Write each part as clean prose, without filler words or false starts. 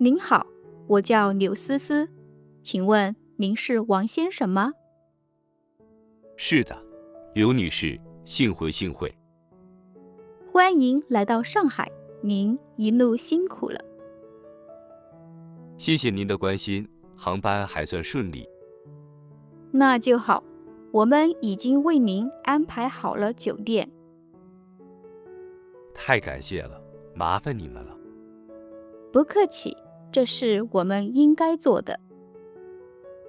您好，我叫柳思思，请问您是王先生吗？是的，刘女士，幸会幸会。欢迎来到上海，您一路辛苦了。谢谢您的关心，航班还算顺利。那就好，我们已经为您安排好了酒店。太感谢了，麻烦你们了。不客气，这是我们应该做的。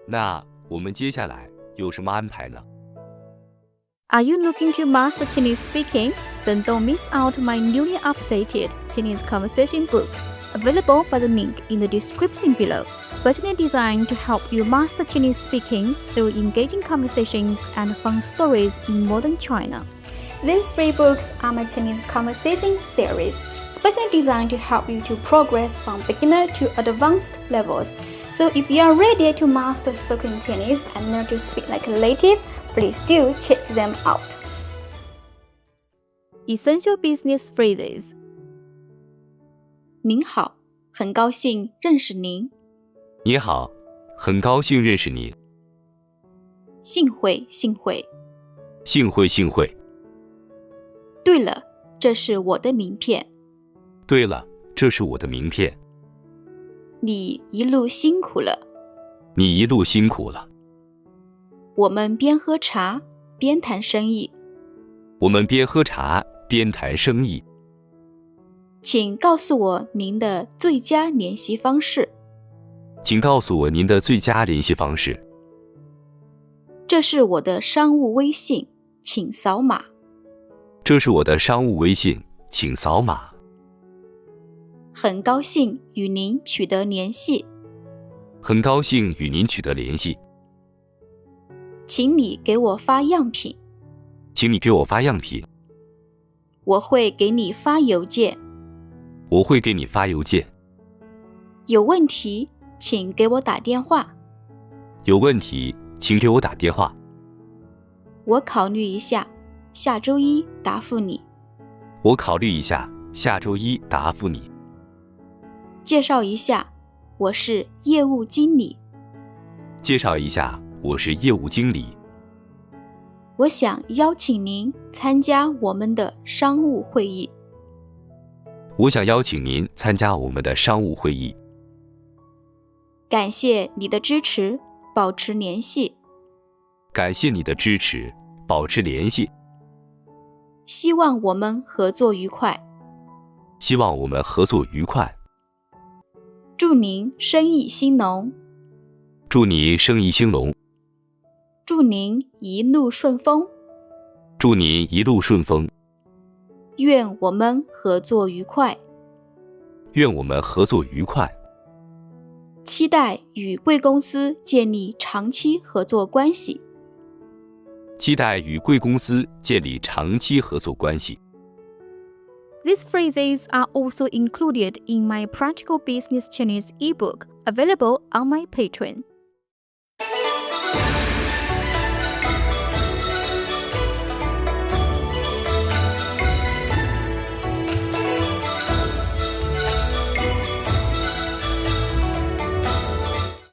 那我们接下来有什么安排呢？ Are you looking to master Chinese speaking? Then don't miss out my newly updated Chinese conversation books, available by the link in the description below, specially designed to help you master Chinese speaking through engaging conversations and fun stories in modern China. These 3 books are my Chinese conversation series, specially designed to help you to progress from beginner to advanced levels. So if you are ready to master spoken Chinese and learn to speak like a native, please do check them out. Essential business phrases. 您好，很高兴认识您。你好，很高兴认识您。幸会，幸会。幸会，幸会。对了，这是我的名片。对了，这是我的名片。你一路辛苦了。你一路辛苦了。我们边喝茶边谈生意。我们边喝茶边谈生意。请告诉我您的最佳联系方式。请告诉我您的最佳联系方式。这是我的商务微信，请扫码。这是我的商务微信，请扫码。很高兴与您取得联系。很高兴与您取得联系。请你给我发样品。请你给我发样品。我会给你发邮件。我会给你发邮件。有问题，请给我打电话。有问题，请给我打电话。我考虑一下，下周一答复你。我考虑一下，下周一答复你。介绍一下，我是业务经理。介绍一下，我是业务经理。我想邀请您参加我们的商务会议。我想邀请您参加我们的商务会议。感谢你的支持，保持联系。感谢你的支持，保持联系。希望我们合作愉快。希望我们合作愉快。祝您生意兴隆。祝你生意兴隆。祝您一路顺风。祝您一路顺风。愿我们合作愉快。愿我们合作愉快。期待与贵公司建立长期合作关系。期待与贵公司建立长期合作关系。These phrases are also included in my Practical Business Chinese ebook, available on my Patreon.